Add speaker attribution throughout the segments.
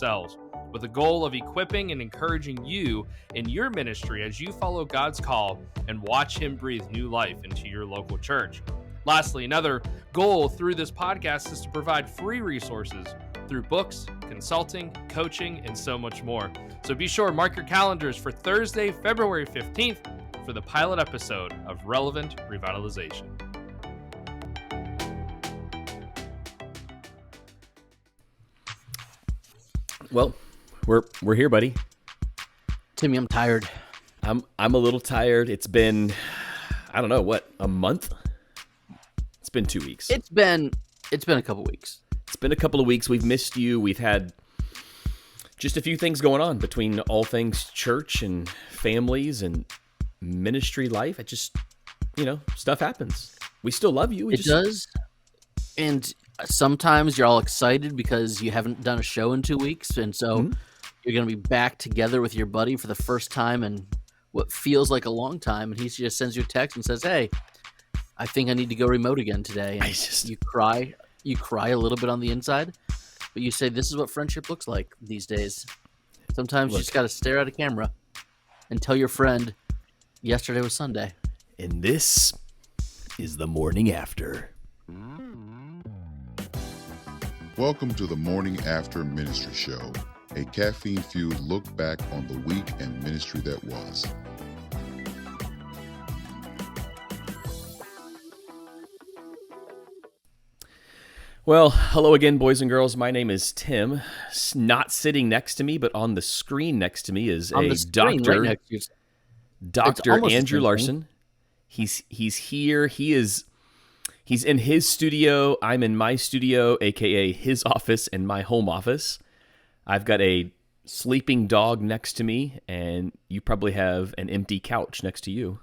Speaker 1: themselves, with the goal of equipping and encouraging you in your ministry as you follow God's call and watch Him breathe new life into your local church. Lastly, another goal through this podcast is to provide free resources through books, consulting, coaching, and so much more. So be sure, mark your calendars for Thursday, February 15th for the pilot episode of Relevant Revitalization.
Speaker 2: Well, we're here, buddy.
Speaker 3: Timmy, I'm tired.
Speaker 2: I'm a little tired. It's been, I don't know, what, a month? It's been 2 weeks.
Speaker 3: It's been a couple weeks.
Speaker 2: It's been a couple of weeks. We've missed you. We've had just a few things going on between all things church and families and ministry life. It just, stuff happens. We still love you.
Speaker 3: It does. And sometimes you're all excited because you haven't done a show in 2 weeks. And so you're going to be back together with your buddy for the first time in what feels like a long time. And he just sends you a text and says, "Hey, I think I need to go remote again today." And you cry a little bit on the inside, but you say, "This is what friendship looks like these days." Sometimes you just got to stare at a camera and tell your friend, "Yesterday was Sunday."
Speaker 2: And this is the morning after.
Speaker 4: Welcome to the Morning After Ministry Show, a caffeine-fueled look back on the week and ministry that was.
Speaker 2: Well, hello again, boys and girls. My name is Tim. Not sitting next to me, but on the screen next to me is Dr. Andrew Larson. He's here. He's in his studio. I'm in my studio, aka his office and my home office. I've got a sleeping dog next to me, and you probably have an empty couch next to you.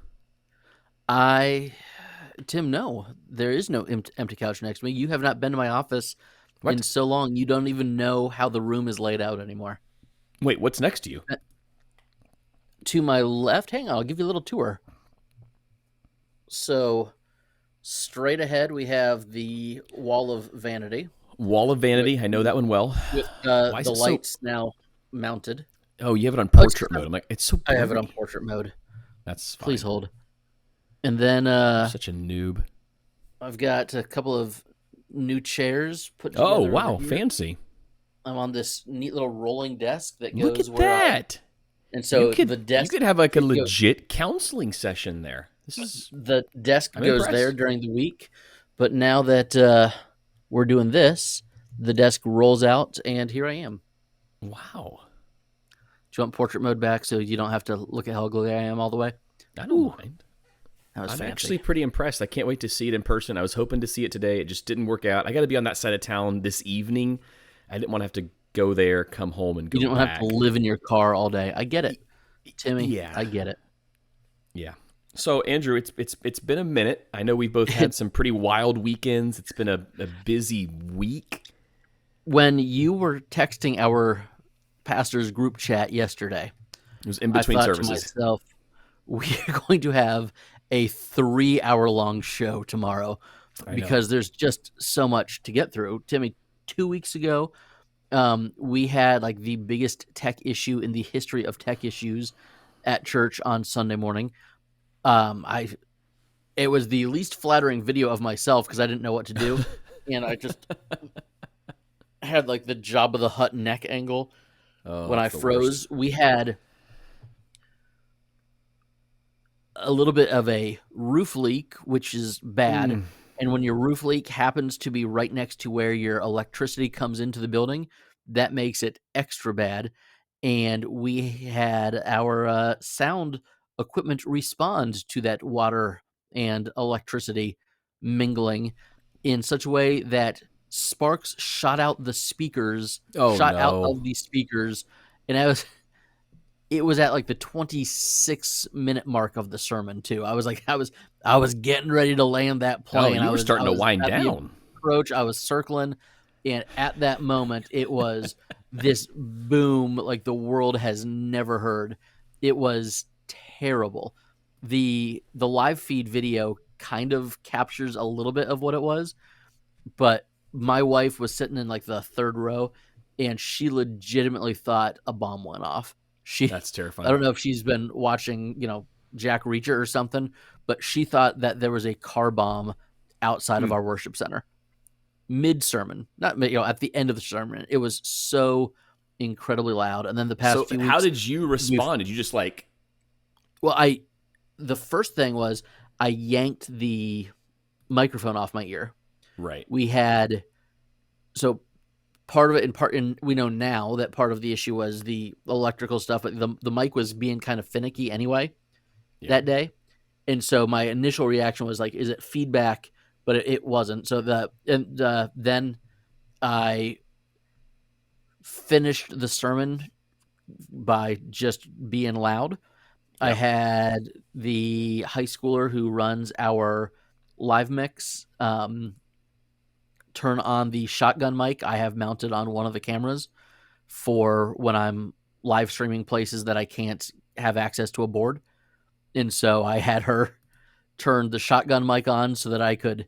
Speaker 3: Tim, no, there is no empty couch next to me. You have not been to my office in so long, you don't even know how the room is laid out anymore.
Speaker 2: Wait, what's next to you?
Speaker 3: To my left, hang on, I'll give you a little tour. So, straight ahead, we have the Wall of Vanity.
Speaker 2: Wall of Vanity, I know that one well.
Speaker 3: With the lights now mounted.
Speaker 2: Oh, you have it on portrait mode. I'm like, it's so blurry.
Speaker 3: I have it on portrait mode.
Speaker 2: That's fine.
Speaker 3: Please hold. And then
Speaker 2: such a noob.
Speaker 3: I've got a couple of new chairs put together.
Speaker 2: Oh, wow, fancy.
Speaker 3: I'm on this neat little rolling desk that goes
Speaker 2: Look at that.
Speaker 3: And so the desk,
Speaker 2: you could have like a legit counseling session there.
Speaker 3: The desk goes there during the week, but now that we're doing this, the desk rolls out, and here I am.
Speaker 2: Wow.
Speaker 3: Do you want portrait mode back so you don't have to look at how ugly I am all the way?
Speaker 2: I don't mind.
Speaker 3: I'm
Speaker 2: fancy. Actually pretty impressed. I can't wait to see it in person. I was hoping to see it today. It just didn't work out. I got to be on that side of town this evening. I didn't want to have to go there, come home, and go back.
Speaker 3: You don't have to live in your car all day. I get it, Timmy.
Speaker 2: Yeah.
Speaker 3: I get it.
Speaker 2: Yeah. So, Andrew, it's been a minute. I know we've both had some pretty wild weekends. It's been a busy week.
Speaker 3: When you were texting our pastor's group chat yesterday,
Speaker 2: it was in between services.
Speaker 3: I thought to myself, we are going to have a 3-hour-long show tomorrow because there's just so much to get through. Timmy, 2 weeks ago, we had like the biggest tech issue in the history of tech issues at church on Sunday morning. It was the least flattering video of myself because I didn't know what to do, and I just had like the Jabba the Hutt neck angle when I froze. We had a little bit of a roof leak, which is bad. And when your roof leak happens to be right next to where your electricity comes into the building, that makes it extra bad. And we had our sound equipment respond to that water and electricity mingling in such a way that sparks shot out the speakers, out of the speakers. And it was at like the 26-minute mark of the sermon too. I was getting ready to land that plane.
Speaker 2: You were starting to wind down.
Speaker 3: Approach. I was circling, and at that moment, it was this boom like the world has never heard. It was terrible. The live feed video kind of captures a little bit of what it was, but my wife was sitting in like the third row, and she legitimately thought a bomb went off.
Speaker 2: That's terrifying.
Speaker 3: I don't know if she's been watching, Jack Reacher or something, but she thought that there was a car bomb outside of our worship center. Mid-sermon, not at the end of the sermon. It was so incredibly loud. And then the past few weeks,
Speaker 2: how did you respond? Did you just
Speaker 3: the first thing was I yanked the microphone off my ear.
Speaker 2: Right.
Speaker 3: We had, so part of it, and we know now that part of the issue was the electrical stuff, but the mic was being kind of finicky anyway that day. And so my initial reaction was like, is it feedback? But it wasn't. So then I finished the sermon by just being loud. Yep. I had the high schooler who runs our live mix turn on the shotgun mic I have mounted on one of the cameras for when I'm live streaming places that I can't have access to a board. And so I had her turn the shotgun mic on so that I could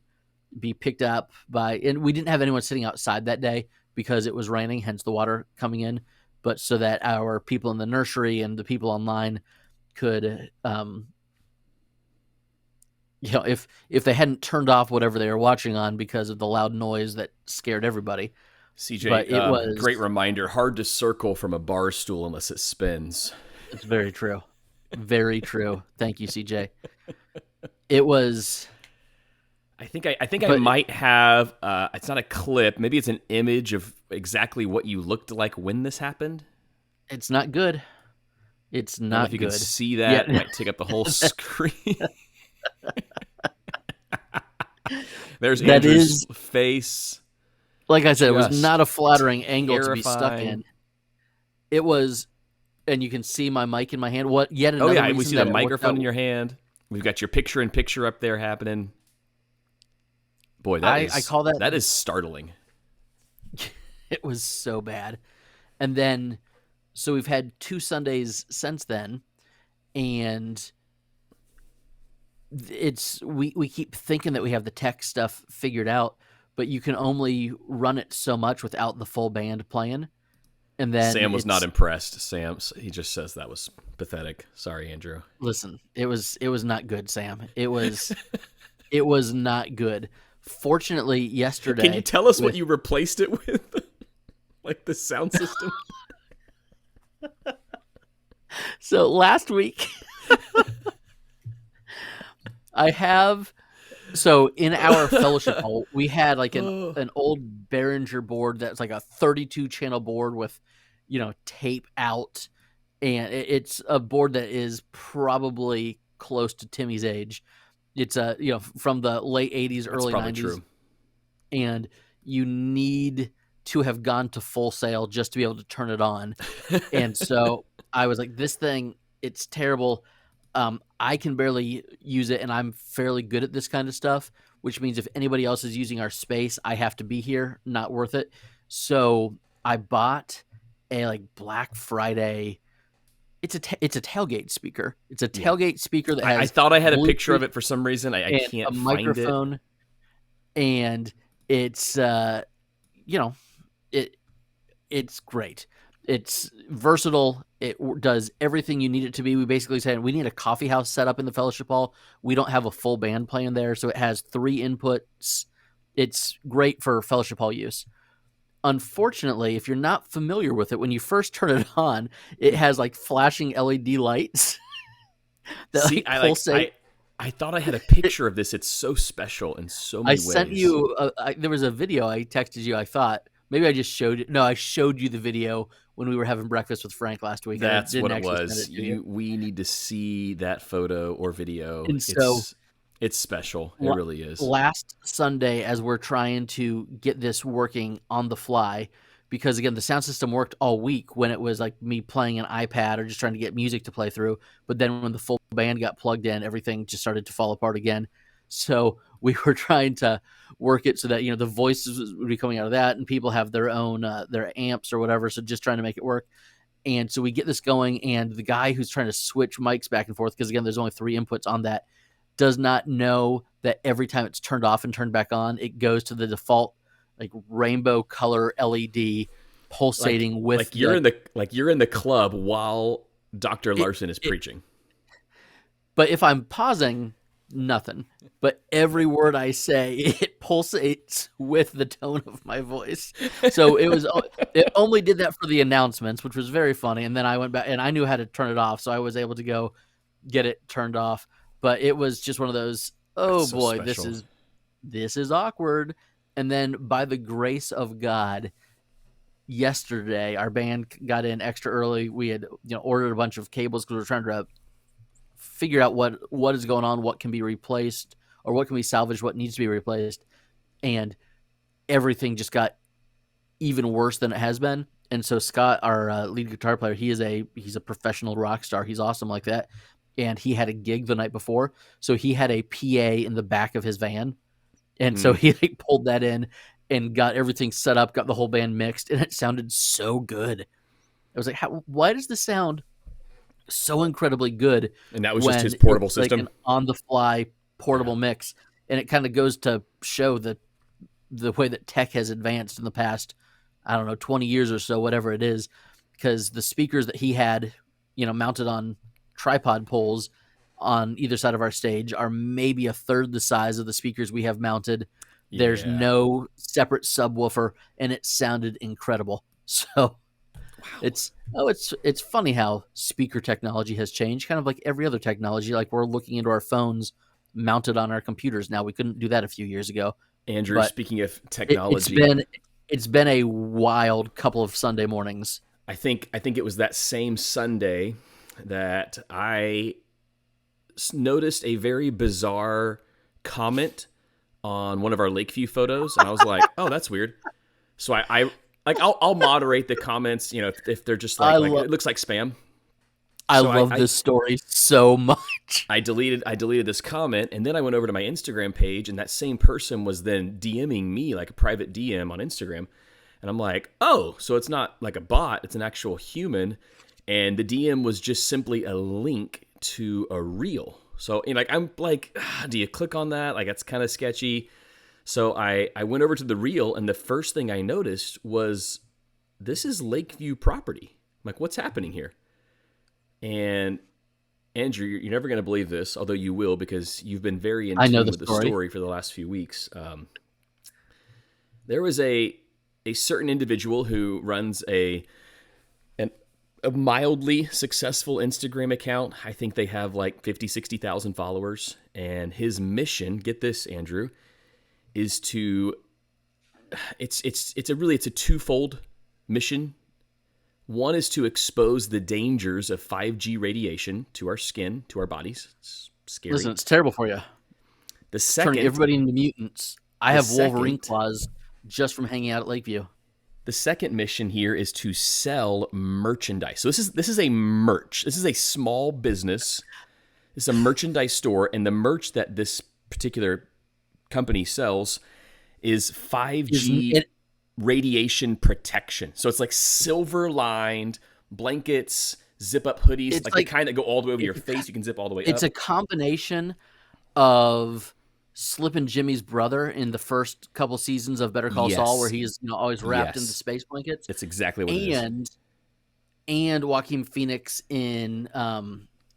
Speaker 3: be picked up by, and we didn't have anyone sitting outside that day because it was raining, hence the water coming in, but so that our people in the nursery and the people online could, if they hadn't turned off whatever they were watching on because of the loud noise that scared everybody.
Speaker 2: CJ, but it was great reminder, hard to circle from a bar stool unless it spins.
Speaker 3: It's very true. Very true. Thank you, CJ. It was...
Speaker 2: I think I might have, it's not a clip, maybe it's an image of exactly what you looked like when this happened.
Speaker 3: It's not good. It's not
Speaker 2: if you
Speaker 3: good.
Speaker 2: Can see that, it might take up the whole screen. There's Andrew's face.
Speaker 3: Like I said, it was not a flattering angle to be stuck in. It was, and you can see my mic in my hand. What yet another reason
Speaker 2: we see the microphone in your hand. We've got your picture-in-picture up there happening. Boy, I call that is startling.
Speaker 3: It was so bad. And then, so we've had 2 Sundays since then, and we keep thinking that we have the tech stuff figured out, but you can only run it so much without the full band playing. And then
Speaker 2: Sam was not impressed. He just says that was pathetic. Sorry, Andrew.
Speaker 3: Listen, it was not good, Sam. It was not good. Fortunately, yesterday...
Speaker 2: Can you tell us what you replaced it with? Like the sound system?
Speaker 3: So last week, so in our fellowship hall, we had like an old Behringer board that's like a 32-channel board with, tape out. And it's a board that is probably close to Timmy's age. It's from the late 80s, early 90s. True. And you need to have gone to Full Sail just to be able to turn it on. And so I was like, this thing, it's terrible. I can barely use it, and I'm fairly good at this kind of stuff, which means if anybody else is using our space, I have to be here. Not worth it. So I bought a Black Friday. It's a tailgate speaker. It's a tailgate speaker that has.
Speaker 2: I thought I had a picture of it for some reason. I can't
Speaker 3: a
Speaker 2: find
Speaker 3: microphone,
Speaker 2: it.
Speaker 3: And it's it's great. It's versatile. It does everything you need it to be. We basically said we need a coffee house set up in the fellowship hall. We don't have a full band playing there, so it has 3 inputs. It's great for fellowship hall use. Unfortunately, if you're not familiar with it, when you first turn it on, it has like flashing LED lights.
Speaker 2: See, I thought I had a picture of this. It's so special in so many ways.
Speaker 3: I sent you. There was a video I texted you. I thought maybe I just showed it. No, I showed you the video when we were having breakfast with Frank last week.
Speaker 2: That's what it was. We need to see that photo or video.
Speaker 3: And so
Speaker 2: it's special. It really is.
Speaker 3: Last Sunday, as we're trying to get this working on the fly, because again, the sound system worked all week when it was like me playing an iPad or just trying to get music to play through. But then when the full band got plugged in, everything just started to fall apart again. So we were trying to work it so that, the voices would be coming out of that, and people have their own, their amps or whatever. So just trying to make it work. And so we get this going, and the guy who's trying to switch mics back and forth, because again, there's only 3 inputs on that, does not know that every time it's turned off and turned back on, it goes to the default like rainbow color LED pulsating with
Speaker 2: like you're in the club while Dr. Larson is preaching.
Speaker 3: But if I'm pausing, nothing. But every word I say, it pulsates with the tone of my voice. So it only did that for the announcements, which was very funny. And then I went back and I knew how to turn it off, so I was able to go get it turned off. But it was just one of those, oh
Speaker 2: so
Speaker 3: boy,
Speaker 2: special.
Speaker 3: this is awkward. And then by the grace of God, yesterday our band got in extra early. We had ordered a bunch of cables because we were trying to figure out what is going on, what can be replaced or what can be salvaged, what needs to be replaced. And everything just got even worse than it has been. And so Scott, our lead guitar player, he's a professional rock star. He's awesome like that. And he had a gig the night before. So he had a PA in the back of his van. And so he pulled that in and got everything set up, got the whole band mixed, and it sounded so good. I was like, why does this sound so incredibly good?
Speaker 2: And that was just his portable system?
Speaker 3: Like an on-the-fly portable mix. And it kind of goes to show the way that tech has advanced in the past, 20 years or so, whatever it is, because the speakers that he had, mounted on tripod poles on either side of our stage are maybe a third the size of the speakers we have mounted. There's no separate subwoofer, and it sounded incredible. So it's funny how speaker technology has changed, kind of like every other technology. Like we're looking into our phones mounted on our computers now. We couldn't do that a few years ago.
Speaker 2: Andrew,
Speaker 3: But
Speaker 2: speaking of technology,
Speaker 3: it's been a wild couple of Sunday mornings.
Speaker 2: I think it was that same Sunday that I noticed a very bizarre comment on one of our Lakeview photos, and I was like, "Oh, that's weird." So I'll moderate the comments, if they're just like it looks like spam.
Speaker 3: I love this story so much.
Speaker 2: I deleted this comment, and then I went over to my Instagram page, and that same person was then DMing me, like a private DM on Instagram, and I'm like, "Oh, so it's not like a bot; it's an actual human." And the DM was just simply a link to a reel. So, I'm like, do you click on that? Like, that's kind of sketchy. So I went over to the reel, and the first thing I noticed was, this is Lakeview property. I'm like, what's happening here? And Andrew, you're never going to believe this, although you will, because you've been very in tune with the story for the last few weeks. There was a certain individual who runs a mildly successful Instagram account. I think they have like 60,000 followers. And his mission, get this, Andrew, is to, it's a twofold mission. One is to expose the dangers of 5G radiation to our skin, to our bodies. It's scary.
Speaker 3: Listen, it's terrible for you.
Speaker 2: The second,
Speaker 3: turning everybody into mutants. I have Wolverine claws just from hanging out at Lakeview.
Speaker 2: The second mission here is to sell merchandise. So this is a merch. This is a small business. It's a merchandise store, and the merch that this particular company sells is 5G radiation protection. So it's like silver lined blankets, zip up hoodies,
Speaker 3: it's
Speaker 2: like the kind that go all the way over your face. You can zip all the way up.
Speaker 3: It's a combination of Slippin' Jimmy's brother in the first couple seasons of Better Call Saul, where he's always wrapped in the space blankets.
Speaker 2: That's exactly what it is.
Speaker 3: And Joaquin Phoenix in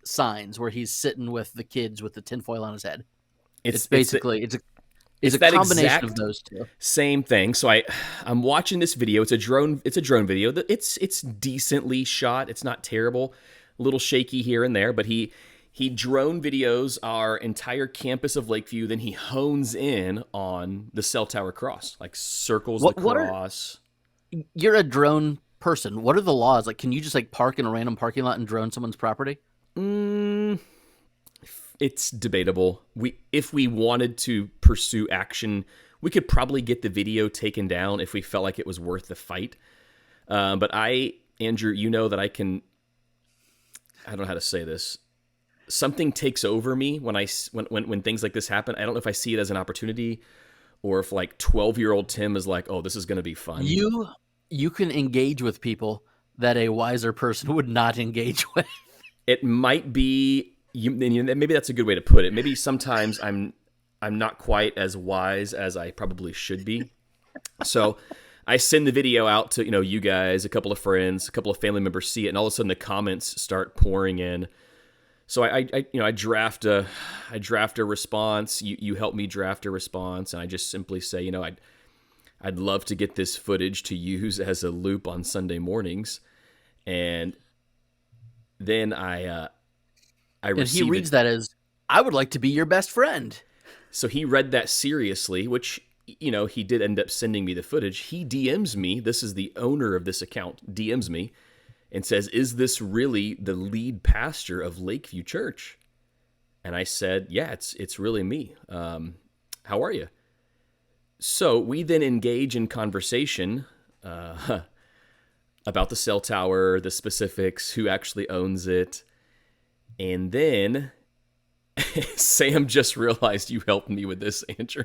Speaker 3: Signs, where he's sitting with the kids with the tinfoil on his head. It's basically a combination of those two.
Speaker 2: Same thing. So I'm watching this video. It's a drone video. It's decently shot. It's not terrible. A little shaky here and there, but he drone videos our entire campus of Lakeview. Then he hones in on the cell tower cross, like circles the cross.
Speaker 3: You're a drone person. What are the laws? Like, can you just park in a random parking lot and drone someone's property?
Speaker 2: It's debatable. If we wanted to pursue action, we could probably get the video taken down if we felt like it was worth the fight. But Andrew, you know that I don't know how to say this. Something takes over me when things like this happen. I don't know if I see it as an opportunity or if 12-year-old Tim is like, oh, this is going to be fun.
Speaker 3: You can engage with people that a wiser person would not engage with.
Speaker 2: It might be, maybe that's a good way to put it. Maybe sometimes I'm not quite as wise as I probably should be. So I send the video out to, you guys, a couple of friends, a couple of family members see it, and all of a sudden the comments start pouring in. So I draft a response. You help me draft a response, and I just simply say, I'd love to get this footage to use as a loop on Sunday mornings. And then I receive
Speaker 3: he reads that as, I would like to be your best friend.
Speaker 2: So he read that seriously, which, he did end up sending me the footage. He DMs me. This is the owner of this account, DMs me and says, is this really the lead pastor of Lakeview Church? And I said, yeah, it's really me. How are you? So we then engage in conversation about the cell tower, the specifics, who actually owns it. And then Sam just realized you helped me with this, Andrew.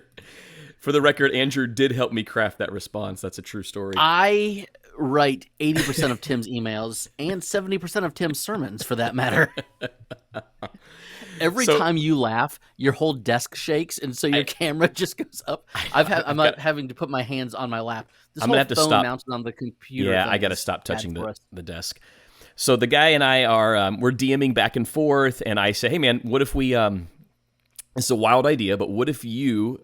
Speaker 2: For the record, Andrew did help me craft that response. That's a true story.
Speaker 3: I write 80% of Tim's emails and 70% of Tim's sermons, for that matter. Every time you laugh, your whole desk shakes, and so your camera just goes up. I'm having to put my hands on my lap.
Speaker 2: I'm gonna have to stop
Speaker 3: mounted on the computer.
Speaker 2: Yeah, I got to stop touching the desk. So the guy and I are we're DMing back and forth, and I say, "Hey man, what if we it's a wild idea, but what if you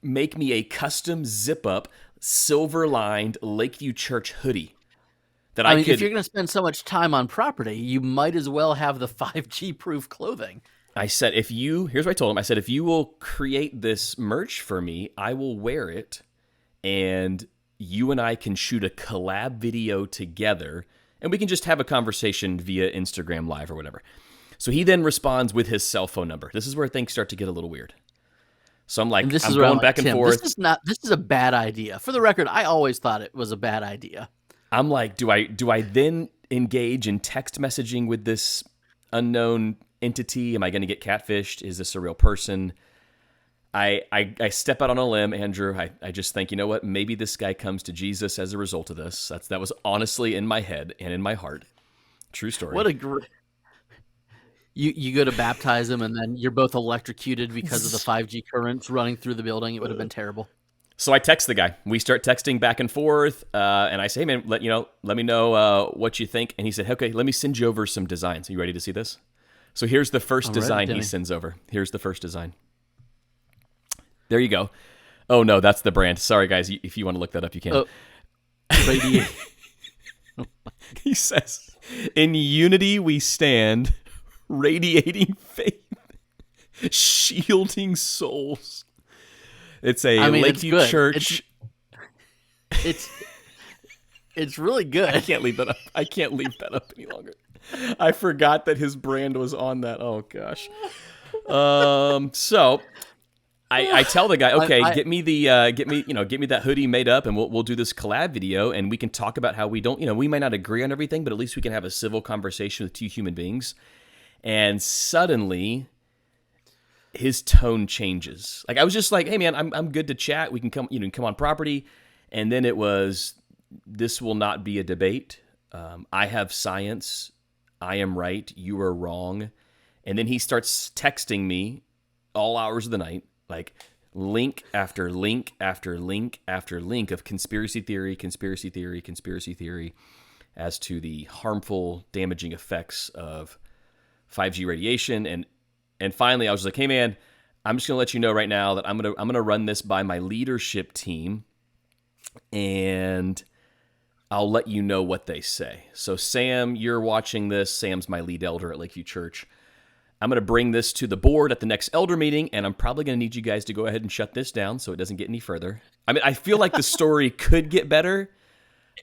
Speaker 2: make me a custom zip-up, silver-lined Lakeview Church hoodie that I could..."
Speaker 3: If you're going to spend so much time on property, you might as well have the 5G-proof clothing.
Speaker 2: I said, here's what I told him. I said, if you will create this merch for me, I will wear it, and you and I can shoot a collab video together, and we can just have a conversation via Instagram Live or whatever. So he then responds with his cell phone number. This is where things start to get a little weird. So I'm like, I'm going back and forth.
Speaker 3: This is a bad idea. For the record, I always thought it was a bad idea.
Speaker 2: I'm like, do I then engage in text messaging with this unknown entity? Am I going to get catfished? Is this a real person? I step out on a limb, Andrew. I just think, you know what? Maybe this guy comes to Jesus as a result of this. That was honestly in my head and in my heart. True story.
Speaker 3: What a great... You go to baptize him, and then you're both electrocuted because of the 5G currents running through the building. It would have been terrible.
Speaker 2: So I text the guy. We start texting back and forth, and I say, "Hey man, let me know what you think." And he said, "Okay, let me send you over some designs. Are you ready to see this?" So here's the first design he sends over. Here's the first design. There you go. Oh no, that's the brand. Sorry guys, if you want to look that up, you can.
Speaker 3: Oh,
Speaker 2: He says, "In unity we stand, radiating faith, shielding souls." It's a Lakeview Church.
Speaker 3: It's really good.
Speaker 2: I can't leave that up. I can't leave that up any longer. I forgot that his brand was on that. Oh gosh. So I tell the guy, okay, get me that hoodie made up, and we'll do this collab video, and we can talk about how we don't, we might not agree on everything, but at least we can have a civil conversation with two human beings. And suddenly, his tone changes. Like I was just like, "Hey man, I'm good to chat. We can come, come on property." And then it was, "This will not be a debate. I have science. I am right. You are wrong." And then he starts texting me all hours of the night, like link after link after link after link of conspiracy theory as to the harmful, damaging effects of 5G radiation. And finally, I was like, "Hey man, I'm just gonna let you know right now that I'm gonna run this by my leadership team, and I'll let you know what they say." So Sam, you're watching this. Sam's my lead elder at Lakeview Church. I'm gonna bring this to the board at the next elder meeting, and I'm probably gonna need you guys to go ahead and shut this down so it doesn't get any further. I mean, I feel like the story could get better.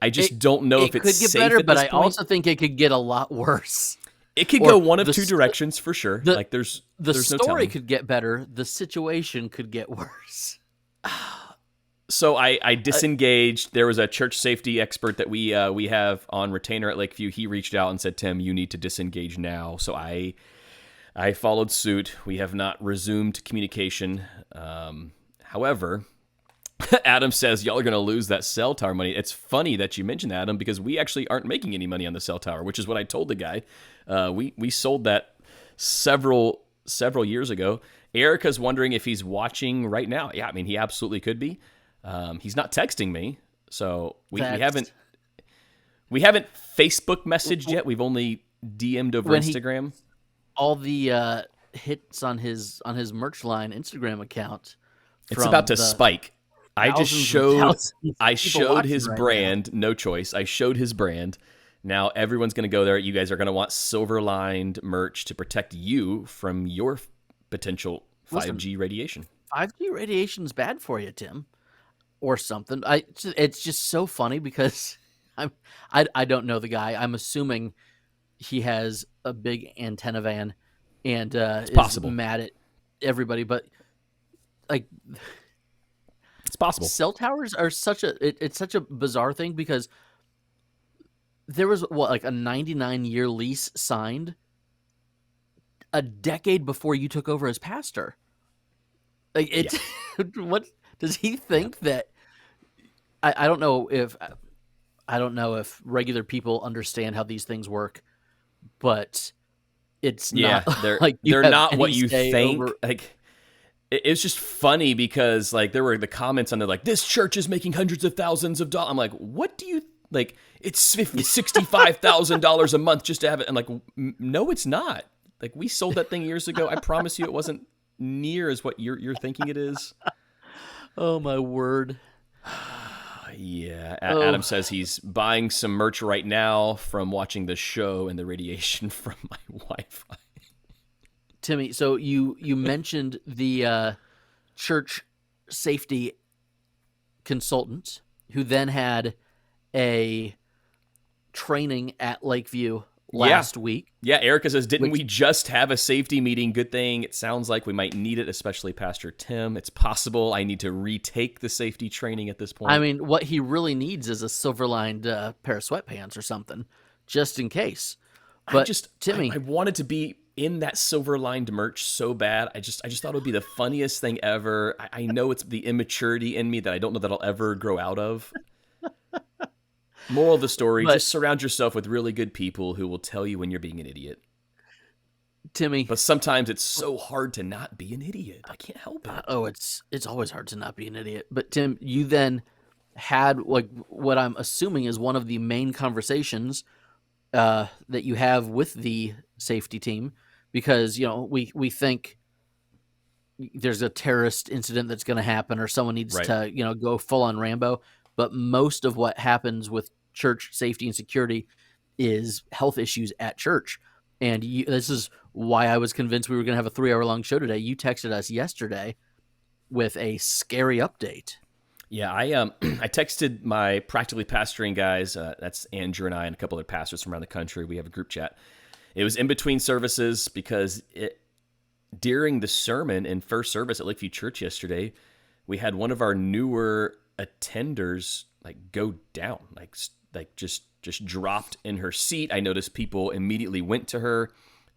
Speaker 2: I just don't know if it's
Speaker 3: could get
Speaker 2: safe
Speaker 3: better,
Speaker 2: at
Speaker 3: but
Speaker 2: this
Speaker 3: I
Speaker 2: point.
Speaker 3: also think it could get a lot worse.
Speaker 2: It could go one of two directions for sure. There's no
Speaker 3: story
Speaker 2: telling.
Speaker 3: could get better. The situation could get worse.
Speaker 2: So I disengaged. There was a church safety expert that we have on retainer at Lakeview. He reached out and said, "Tim, you need to disengage now." So I followed suit. We have not resumed communication. However, Adam says, "Y'all are going to lose that cell tower money." It's funny that you mentioned that, Adam, because we actually aren't making any money on the cell tower, which is what I told the guy. We sold that several years ago. Erica's wondering if he's watching right now. Yeah, I mean, he absolutely could be. He's not texting me, So we
Speaker 3: That's-
Speaker 2: haven't Facebook messaged yet. We've only DM'd over
Speaker 3: When
Speaker 2: Instagram.
Speaker 3: all the hits on his merch line Instagram account.
Speaker 2: It's about to spike. I just showed his brand. No choice. I showed his brand. Now everyone's going to go there. You guys are going to want silver-lined merch to protect you from your potential 5G radiation.
Speaker 3: 5G radiation is bad for you, Tim, or something. It's just so funny because I don't know the guy. I'm assuming he has a big antenna van and is
Speaker 2: possible.
Speaker 3: Mad at everybody, but like
Speaker 2: it's possible.
Speaker 3: Cell towers are it's such a bizarre thing because there was like a 99-year lease signed a decade before you took over as pastor. Like it's what does he think that I don't know if regular people understand how these things work, but it's not
Speaker 2: they're
Speaker 3: like
Speaker 2: they're not what you
Speaker 3: say
Speaker 2: think.
Speaker 3: over...
Speaker 2: Like it's just funny because like there were the comments on there like this church is making hundreds of thousands of dollars. I'm like, what do you like? It's $65,000 a month just to have it. I'm like, no, it's not. Like we sold that thing years ago. I promise you, it wasn't near as what you're thinking it is.
Speaker 3: Oh my word.
Speaker 2: Yeah, Adam says he's buying some merch right now from watching the show and the radiation from my Wi-Fi.
Speaker 3: Timmy, so you mentioned the church safety consultant who then had a training at Lakeview last week.
Speaker 2: Yeah, Erica says, didn't we just have a safety meeting? Good thing. It sounds like we might need it, especially Pastor Tim. It's possible I need to retake the safety training at this point.
Speaker 3: I mean, what he really needs is a silver-lined pair of sweatpants or something, just in case. But Timmy,
Speaker 2: I wanted to be in that silver-lined merch so bad. I just thought it would be the funniest thing ever. I know it's the immaturity in me that I don't know that I'll ever grow out of. Moral of the story, just surround yourself with really good people who will tell you when you're being an idiot.
Speaker 3: Timmy.
Speaker 2: But sometimes it's so hard to not be an idiot. I can't help it.
Speaker 3: It's always hard to not be an idiot. But Tim, you then had like what I'm assuming is one of the main conversations that you have with the safety team because, we think there's a terrorist incident that's going to happen or someone needs to, go full on Rambo. But most of what happens with church safety and security is health issues at church. And this is why I was convinced we were going to have a 3-hour-long show today. You texted us yesterday with a scary update.
Speaker 2: Yeah, I texted my Practically Pastoring guys. That's Andrew and I and a couple other pastors from around the country. We have a group chat. It was in between services because during the sermon in first service at Lakeview Church yesterday, we had one of our newer attenders like go down, like just dropped in her seat. I noticed people immediately went to her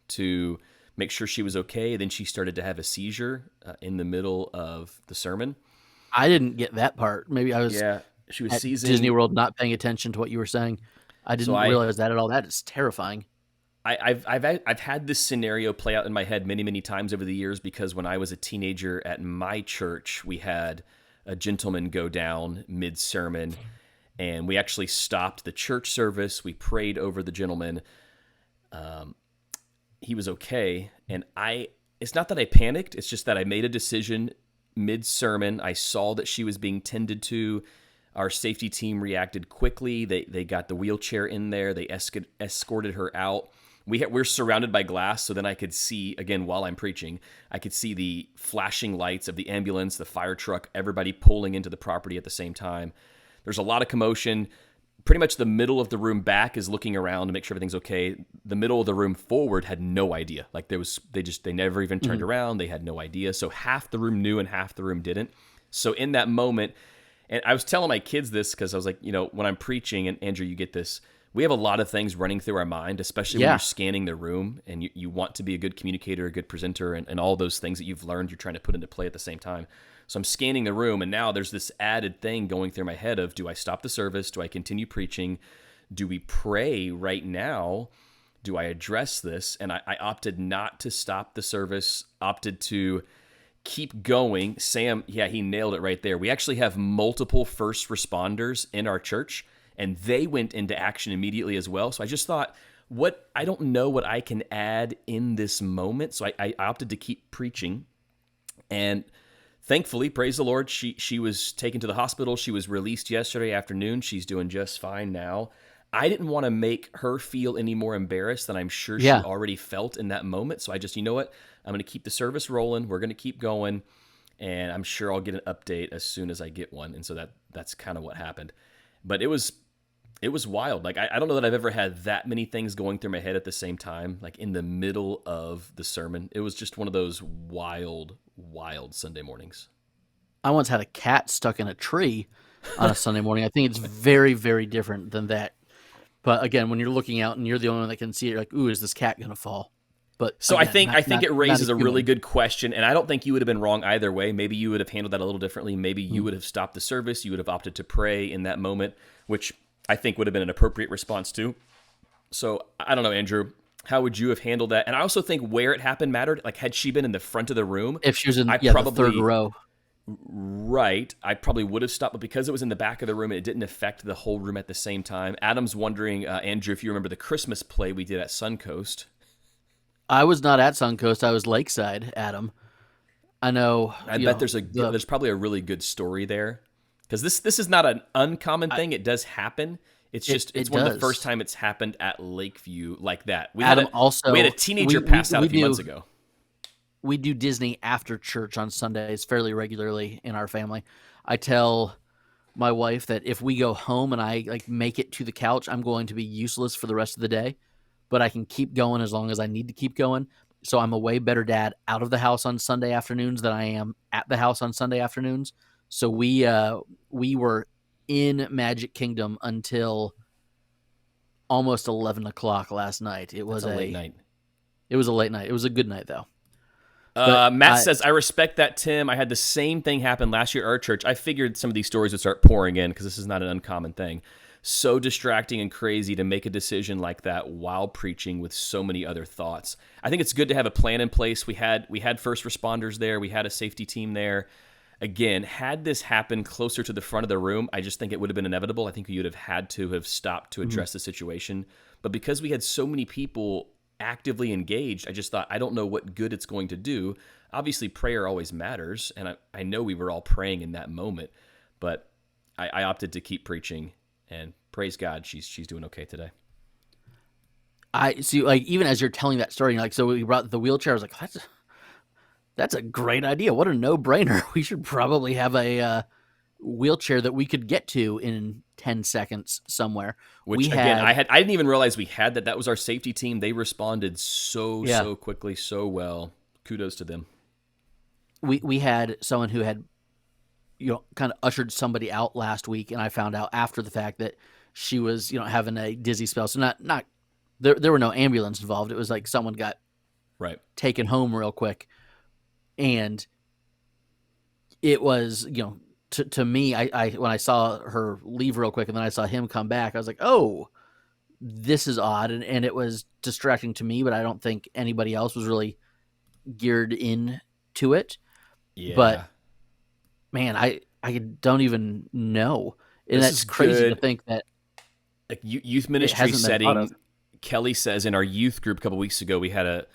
Speaker 2: to make sure she was okay. Then she started to have a seizure in the middle of the sermon.
Speaker 3: I didn't get that part. Maybe I was
Speaker 2: she was
Speaker 3: at
Speaker 2: seizing.
Speaker 3: Disney World not paying attention to what you were saying. I didn't realize that at all. That is terrifying.
Speaker 2: I've had this scenario play out in my head many, many times over the years because when I was a teenager at my church, we had a gentleman go down mid-sermon, and we actually stopped the church service. We prayed over the gentleman. He was okay, and it's not that I panicked. It's just that I made a decision mid-sermon. I saw that she was being tended to. Our safety team reacted quickly. They got the wheelchair in there. They escorted her out. We're surrounded by glass, so then I could see, again, while I'm preaching, I could see the flashing lights of the ambulance, the fire truck, everybody pulling into the property at the same time. There's a lot of commotion. Pretty much the middle of the room back is looking around to make sure everything's okay. The middle of the room forward had no idea. Like they never even turned around. They had no idea. So half the room knew and half the room didn't. So in that moment, and I was telling my kids this because I was like, when I'm preaching, and Andrew, you get this, we have a lot of things running through our mind, especially when you're scanning the room and you want to be a good communicator, a good presenter, and all those things that you've learned you're trying to put into play at the same time. So I'm scanning the room, and now there's this added thing going through my head of, do I stop the service? Do I continue preaching? Do we pray right now? Do I address this? And I opted not to stop the service, opted to keep going, Sam, yeah, he nailed it right there. We actually have multiple first responders in our church, and they went into action immediately as well. So I just thought, I don't know what I can add in this moment. So I opted to keep preaching. And thankfully, praise the Lord, she was taken to the hospital. She was released yesterday afternoon. She's doing just fine now. I didn't want to make her feel any more embarrassed than I'm sure she already felt in that moment. So I just, you know what? I'm going to keep the service rolling. We're going to keep going. And I'm sure I'll get an update as soon as I get one. And so that's kind of what happened. But it was wild. Like, I don't know that I've ever had that many things going through my head at the same time, like in the middle of the sermon. It was just one of those wild, wild Sunday mornings.
Speaker 3: I once had a cat stuck in a tree on a Sunday morning. I think it's very, very different than that. But again, when you're looking out and you're the only one that can see it, you're like, ooh, is this cat going to fall? But
Speaker 2: so again, I think it raises a really
Speaker 3: good.
Speaker 2: good question, and I don't think you would have been wrong either way. Maybe you would have handled that a little differently. Maybe you would have stopped the service. You would have opted to pray in that moment, which I think would have been an appropriate response too. So I don't know, Andrew, how would you have handled that? And I also think where it happened mattered. Like, had she been in the front of the room,
Speaker 3: If she was in
Speaker 2: the
Speaker 3: third row.
Speaker 2: Right. I probably would have stopped, but because it was in the back of the room, it didn't affect the whole room at the same time. Adam's wondering, Andrew, if you remember the Christmas play we did at Suncoast.
Speaker 3: I was not at Suncoast. I was Lakeside, Adam. I know.
Speaker 2: I bet there's probably a really good story there, because this is not an uncommon thing. It does happen. It's just it's one of the first time it's happened at Lakeview like that. We had a teenager pass out a few months ago.
Speaker 3: We do Disney after church on Sundays fairly regularly in our family. I tell my wife that if we go home and I make it to the couch, I'm going to be useless for the rest of the day, but I can keep going as long as I need to keep going. So I'm a way better dad out of the house on Sunday afternoons than I am at the house on Sunday afternoons. So we were in Magic Kingdom until almost 11 o'clock last night. It was
Speaker 2: a late night.
Speaker 3: It was a late night. It was a good night though.
Speaker 2: Matt says, I respect that, Tim. I had the same thing happen last year at our church. I figured some of these stories would start pouring in because this is not an uncommon thing. So distracting and crazy to make a decision like that while preaching with so many other thoughts. I think it's good to have a plan in place. We had first responders there. We had a safety team there. Again, had this happened closer to the front of the room, I just think it would have been inevitable. I think you'd have had to have stopped to address the situation. But because we had so many people actively engaged, I just thought, I don't know what good it's going to do. Obviously, prayer always matters, and I know we were all praying in that moment, but I opted to keep preaching, and praise God, she's doing okay today.
Speaker 3: I see, even as you're telling that story, so we brought the wheelchair, I was like, that's a great idea. What a no-brainer. We should probably have a wheelchair that we could get to in 10 seconds somewhere.
Speaker 2: Which I didn't even realize we had that. That was our safety team. They responded so quickly, so well. Kudos to them.
Speaker 3: We had someone who had kind of ushered somebody out last week, and I found out after the fact that she was having a dizzy spell. So not there were no ambulance involved. It was like someone got taken home real quick, and it was to me, I when I saw her leave real quick and then I saw him come back, I was like, oh, this is odd. And it was distracting to me, but I don't think anybody else was really geared in to it.
Speaker 2: Yeah.
Speaker 3: But man, I don't even know. And that's crazy to think that
Speaker 2: youth ministry setting. Kelly says in our youth group a couple weeks ago, we had a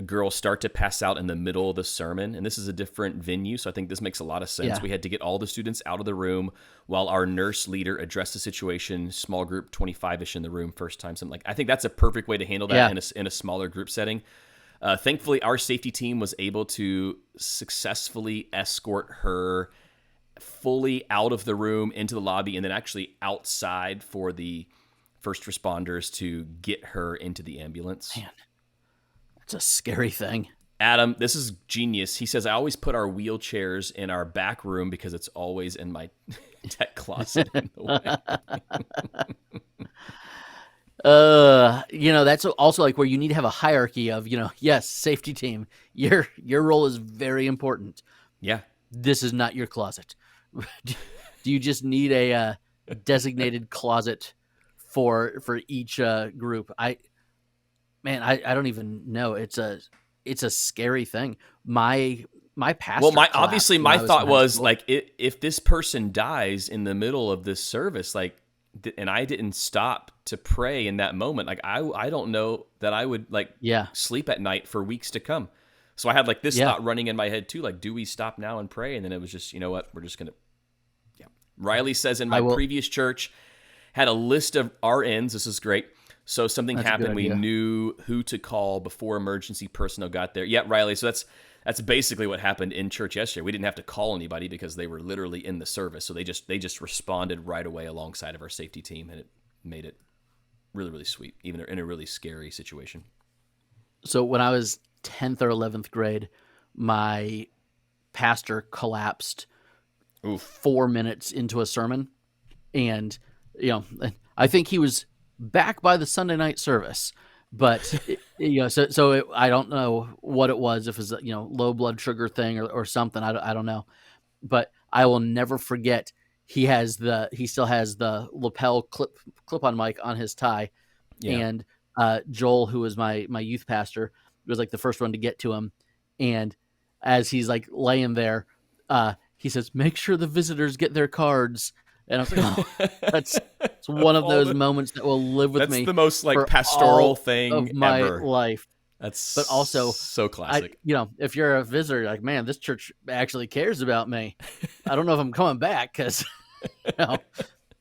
Speaker 2: girl start to pass out in the middle of the sermon, and this is a different venue, so I think this makes a lot of sense. Yeah. We had to get all the students out of the room while our nurse leader addressed the situation. Small group, 25-ish in the room, first time, something like. I think that's a perfect way to handle that in a smaller group setting. Thankfully, our safety team was able to successfully escort her fully out of the room into the lobby, and then actually outside for the first responders to get her into the ambulance.
Speaker 3: Man. It's a scary thing.
Speaker 2: Adam, this is genius. He says, I always put our wheelchairs in our back room because it's always in my tech closet in the way.
Speaker 3: That's also where you need to have a hierarchy of, yes, safety team, your role is very important.
Speaker 2: Yeah.
Speaker 3: This is not your closet. Do you just need a designated closet for each group? I don't even know. It's a scary thing. My my pastor.
Speaker 2: Well, my
Speaker 3: collapsed when I was
Speaker 2: thought
Speaker 3: in high
Speaker 2: was
Speaker 3: school.
Speaker 2: like, if this person dies in the middle of this service, like, and I didn't stop to pray in that moment, like I don't know that I would like
Speaker 3: Yeah.
Speaker 2: sleep at night for weeks to come. So I had like this
Speaker 3: Yeah.
Speaker 2: thought running in my head too, like, do we stop now and pray? And then it was just, you know what, we're just gonna. Yeah. Riley says in my previous church had a list of RNs. This is great. So something happened, we knew who to call before emergency personnel got there. Yeah, Riley. So that's basically what happened in church yesterday. We didn't have to call anybody because they were literally in the service. So they just responded right away alongside of our safety team, and it made it really, really sweet, even in a really scary situation.
Speaker 3: So when I was 10th or 11th grade, my pastor collapsed 4 minutes into a sermon. And, I think he was back by the Sunday night service. But, so I don't know what it was, if it was, low blood sugar thing or something. I don't know. But I will never forget, he still has the lapel clip-on mic on his tie. Yeah. And Joel, who was my youth pastor, was like the first one to get to him. And as he's like laying there, he says, "Make sure the visitors get their cards." And I was like, "Oh, that's one of those moments that will live with me."
Speaker 2: That's the most like pastoral thing
Speaker 3: of my
Speaker 2: ever.
Speaker 3: life.
Speaker 2: But also so classic.
Speaker 3: If you're a visitor, you're like, man, this church actually cares about me. I don't know if I'm coming back because,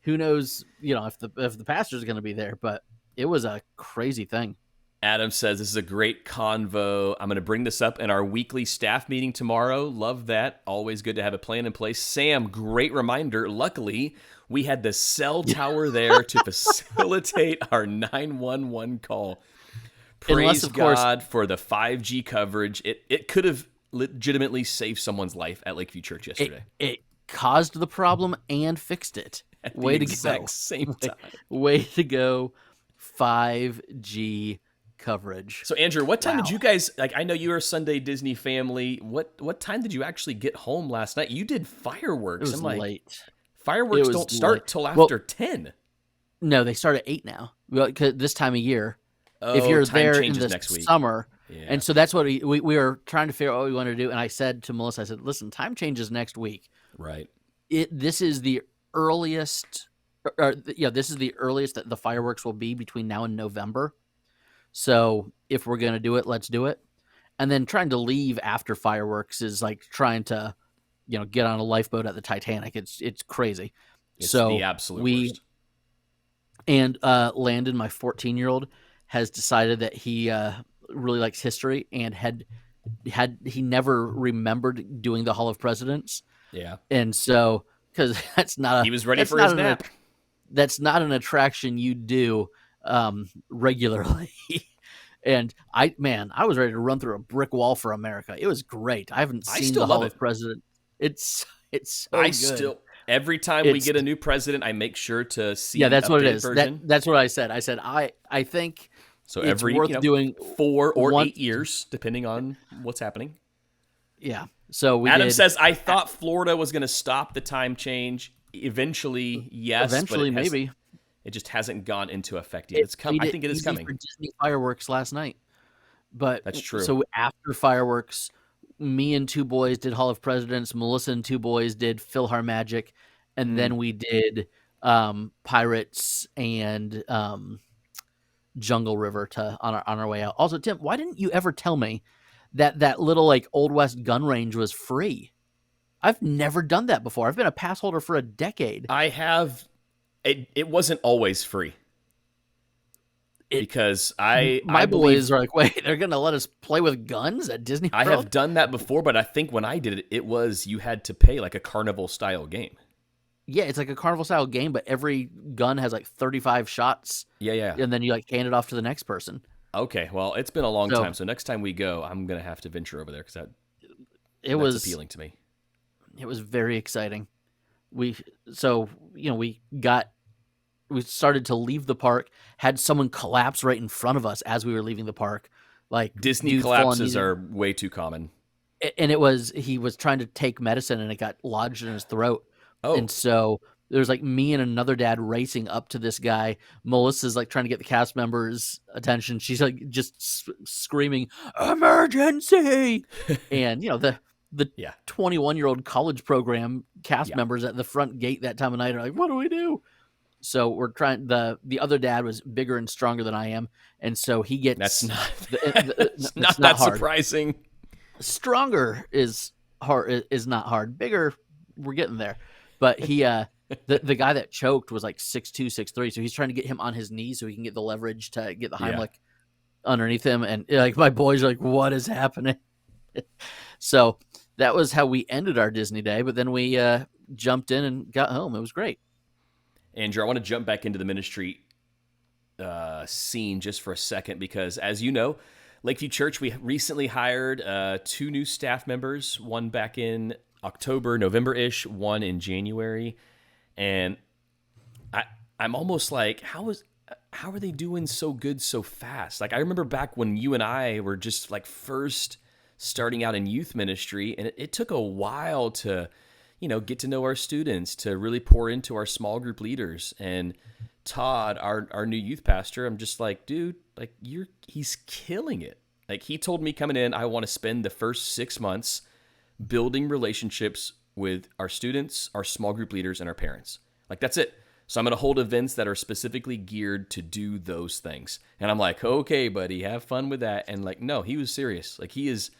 Speaker 3: who knows, if the pastor's going to be there. But it was a crazy thing.
Speaker 2: Adam says, this is a great convo. I'm going to bring this up in our weekly staff meeting tomorrow. Love that. Always good to have a plan in place. Sam, great reminder. Luckily, we had the cell tower there to facilitate our 911 call. Praise God for the 5G coverage. It could have legitimately saved someone's life at Lakeview Church yesterday.
Speaker 3: It caused the problem and fixed it.
Speaker 2: At the exact same time.
Speaker 3: Way to go, 5G coverage.
Speaker 2: So Andrew, what time did you guys, like, I know you were a Sunday Disney family. What time did you actually get home last night? You did fireworks.
Speaker 3: It was late.
Speaker 2: Fireworks don't start till after 10.
Speaker 3: No, they start at 8 now. Well, 'cause this time of year. If you're there in the summer. Yeah. And so that's what we were trying to figure out what we wanted to do. And I said to Melissa, I said, listen, time changes next week.
Speaker 2: Right.
Speaker 3: This is the earliest, this is the earliest that the fireworks will be between now and November. So if we're going to do it, let's do it. And then trying to leave after fireworks is like trying to, get on a lifeboat at the Titanic. It's crazy.
Speaker 2: It's the absolute worst.
Speaker 3: And Landon, my 14-year-old, has decided that he really likes history and he never remembered doing the Hall of Presidents.
Speaker 2: Yeah.
Speaker 3: And so, because he was ready for his nap. That's not an attraction you do regularly. And I was ready to run through a brick wall for America. It was great. I haven't seen the Hall of Presidents. It's so good.
Speaker 2: Every time we get a new president, I make sure to see.
Speaker 3: Yeah, that's what it is.
Speaker 2: Version.
Speaker 3: That's what I said. I said I think.
Speaker 2: So every
Speaker 3: worth doing
Speaker 2: 4 or 8 years, depending on what's happening.
Speaker 3: Yeah. So
Speaker 2: Adam says, I thought Florida was going to stop the time change. Eventually, yes.
Speaker 3: Eventually, maybe.
Speaker 2: It just hasn't gone into effect yet. I think it is coming.
Speaker 3: For Disney fireworks last night, but
Speaker 2: that's true.
Speaker 3: So after fireworks, me and 2 boys did Hall of Presidents. Melissa and 2 boys did PhilharMagic, and then we did Pirates and Jungle River on our way out. Also, Tim, why didn't you ever tell me that little like Old West gun range was free? I've never done that before. I've been a pass holder for a decade.
Speaker 2: I have. It wasn't always free. Because my
Speaker 3: boys are like, wait, they're gonna let us play with guns at Disney World?
Speaker 2: I have done that before, but I think when I did it, it was you had to pay like a carnival style game.
Speaker 3: Yeah, it's like a carnival style game, but every gun has like 35 shots.
Speaker 2: Yeah.
Speaker 3: And then you like hand it off to the next person.
Speaker 2: Okay, well, it's been a long time, so next time we go, I'm gonna have to venture over there because that's appealing to me.
Speaker 3: It was very exciting. We started to leave the park, had someone collapse right in front of us as we were leaving the park. Like
Speaker 2: Disney collapses are way too common.
Speaker 3: And he was trying to take medicine and it got lodged in his throat.
Speaker 2: Oh.
Speaker 3: And so there's like me and another dad racing up to this guy. Melissa's like trying to get the cast members' attention. She's like just screaming, "Emergency!" And the
Speaker 2: Yeah.
Speaker 3: 21-year-old college program cast
Speaker 2: Yeah.
Speaker 3: members at the front gate that time of night are like, what do we do? So we're trying. The other dad was bigger and stronger than I am, and so he gets
Speaker 2: That's not
Speaker 3: it's
Speaker 2: not
Speaker 3: not
Speaker 2: that
Speaker 3: hard.
Speaker 2: surprising.
Speaker 3: Stronger is hard. Is not hard. Bigger, we're getting there. But he the guy that choked was like 6'2", 6'3", so he's trying to get him on his knees so he can get the leverage to get the Heimlich underneath him. And like my boys are like, what is happening? So that was how we ended our Disney day. But then we jumped in and got home. It was great.
Speaker 2: Andrew, I want to jump back into the ministry scene just for a second because, as you know, Lakeview Church, we recently hired 2 new staff members, one back in October, November-ish, one in January. And I'm almost like, how are they doing so good so fast? Like, I remember back when you and I were just like first starting out in youth ministry, and it took a while to, get to know our students, to really pour into our small group leaders. And Todd, our new youth pastor, I'm just like, dude, like he's killing it. Like, he told me coming in, I want to spend the first 6 months building relationships with our students, our small group leaders, and our parents. Like, that's it. So I'm going to hold events that are specifically geared to do those things. And I'm like, okay, buddy, have fun with that. And like, no, he was serious. Like, he is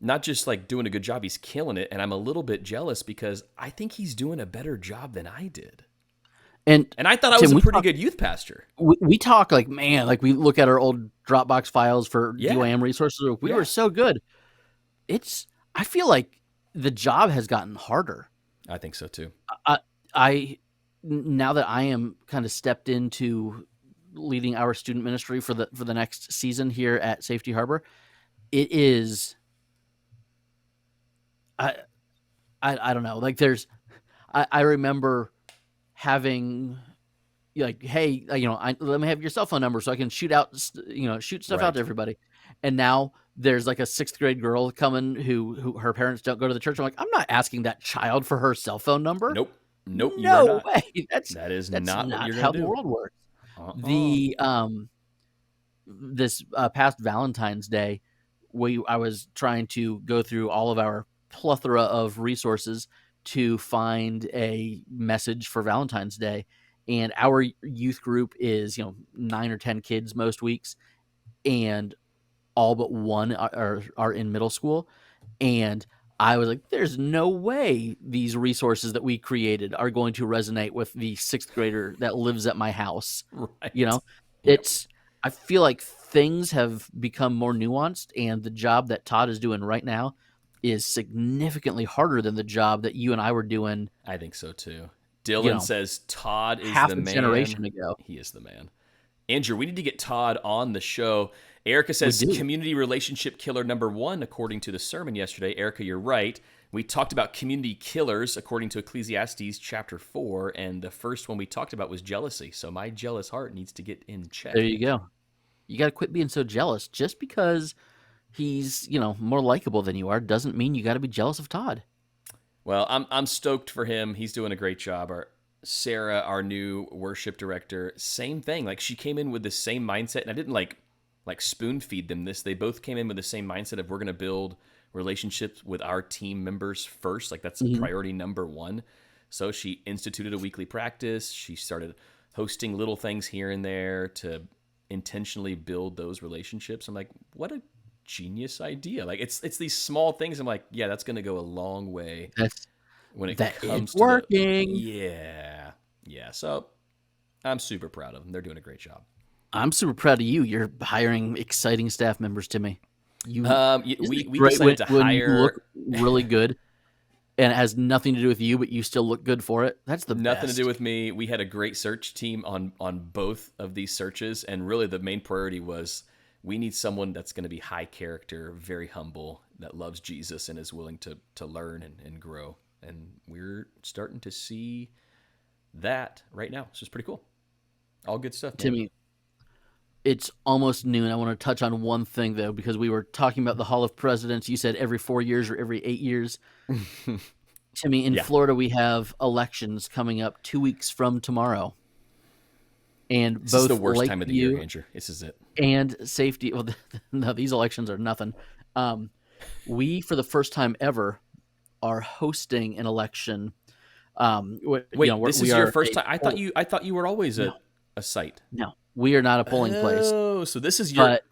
Speaker 2: not just like doing a good job, he's killing it. And I'm a little bit jealous because I think he's doing a better job than I did.
Speaker 3: And
Speaker 2: I thought I was a pretty good youth pastor.
Speaker 3: We talk like, man, like we look at our old Dropbox files for DYM resources. We were so good. I feel like the job has gotten harder.
Speaker 2: I think so too.
Speaker 3: Now that I am kind of stepped into leading our student ministry for the next season here at Safety Harbor, it is, I don't know. Like I remember having like, hey, let me have your cell phone number so I can shoot stuff out to everybody. And now there's like a 6th grade girl coming who her parents don't go to the church. I'm like, I'm not asking that child for her cell phone number.
Speaker 2: Nope.
Speaker 3: No way. That is
Speaker 2: not what you're
Speaker 3: how
Speaker 2: gonna do.
Speaker 3: the world works. The this past Valentine's Day, I was trying to go through all of our plethora of resources to find a message for Valentine's Day, and our youth group is 9 or 10 kids most weeks, and all but one are in middle school. And I was like, there's no way these resources that we created are going to resonate with the 6th grader that lives at my house.
Speaker 2: Right.
Speaker 3: I feel like things have become more nuanced, and the job that Todd is doing right now is significantly harder than the job that you and I were doing.
Speaker 2: I think so too. Dylan says Todd is
Speaker 3: half
Speaker 2: the
Speaker 3: a
Speaker 2: man.
Speaker 3: generation ago.
Speaker 2: He is the man. Andrew, we need to get Todd on the show. Erica says community relationship killer number 1, according to the sermon yesterday. Erica, you're right. We talked about community killers according to Ecclesiastes chapter 4, and the first one we talked about was jealousy. So my jealous heart needs to get in check.
Speaker 3: There you go. You got to quit being so jealous. Just because he's, more likable than you are doesn't mean you got to be jealous of Todd.
Speaker 2: Well, I'm stoked for him. He's doing a great job. Sarah, our new worship director, same thing. Like, she came in with the same mindset, and I didn't like spoon feed them this. They both came in with the same mindset of, we're going to build relationships with our team members first. Like, that's priority number 1. So she instituted a weekly practice. She started hosting little things here and there to intentionally build those relationships. I'm like, what a genius idea. Like, it's these small things. I'm like, yeah, that's going to go a long way when it comes to
Speaker 3: working.
Speaker 2: Yeah. So I'm super proud of them. They're doing a great job.
Speaker 3: I'm super proud of you. You're hiring exciting staff members to me.
Speaker 2: We decided to hire.
Speaker 3: You look really good, and it has nothing to do with you, but you still look good for it. That's the
Speaker 2: nothing
Speaker 3: best.
Speaker 2: to do with me. We had a great search team on both of these searches, and really the main priority was, we need someone that's going to be high character, very humble, that loves Jesus and is willing to learn and grow. And we're starting to see that right now. So it's pretty cool. All good stuff, man.
Speaker 3: Timmy, it's almost noon. I want to touch on one thing, though, because we were talking about the Hall of Presidents. You said every 4 years or every 8 years. Timmy, in Florida, we have elections coming up 2 weeks from tomorrow. And
Speaker 2: this
Speaker 3: both
Speaker 2: is the worst
Speaker 3: Lakeview
Speaker 2: time of the year, Andrew. This is it.
Speaker 3: And safety. Well, no, these elections are nothing. we, for the first time ever, are hosting an election.
Speaker 2: Wait, this is
Speaker 3: we
Speaker 2: your
Speaker 3: are
Speaker 2: first
Speaker 3: a
Speaker 2: time? I thought you were always
Speaker 3: no,
Speaker 2: a site.
Speaker 3: no, we are not a polling place.
Speaker 2: Oh, so this is your
Speaker 3: But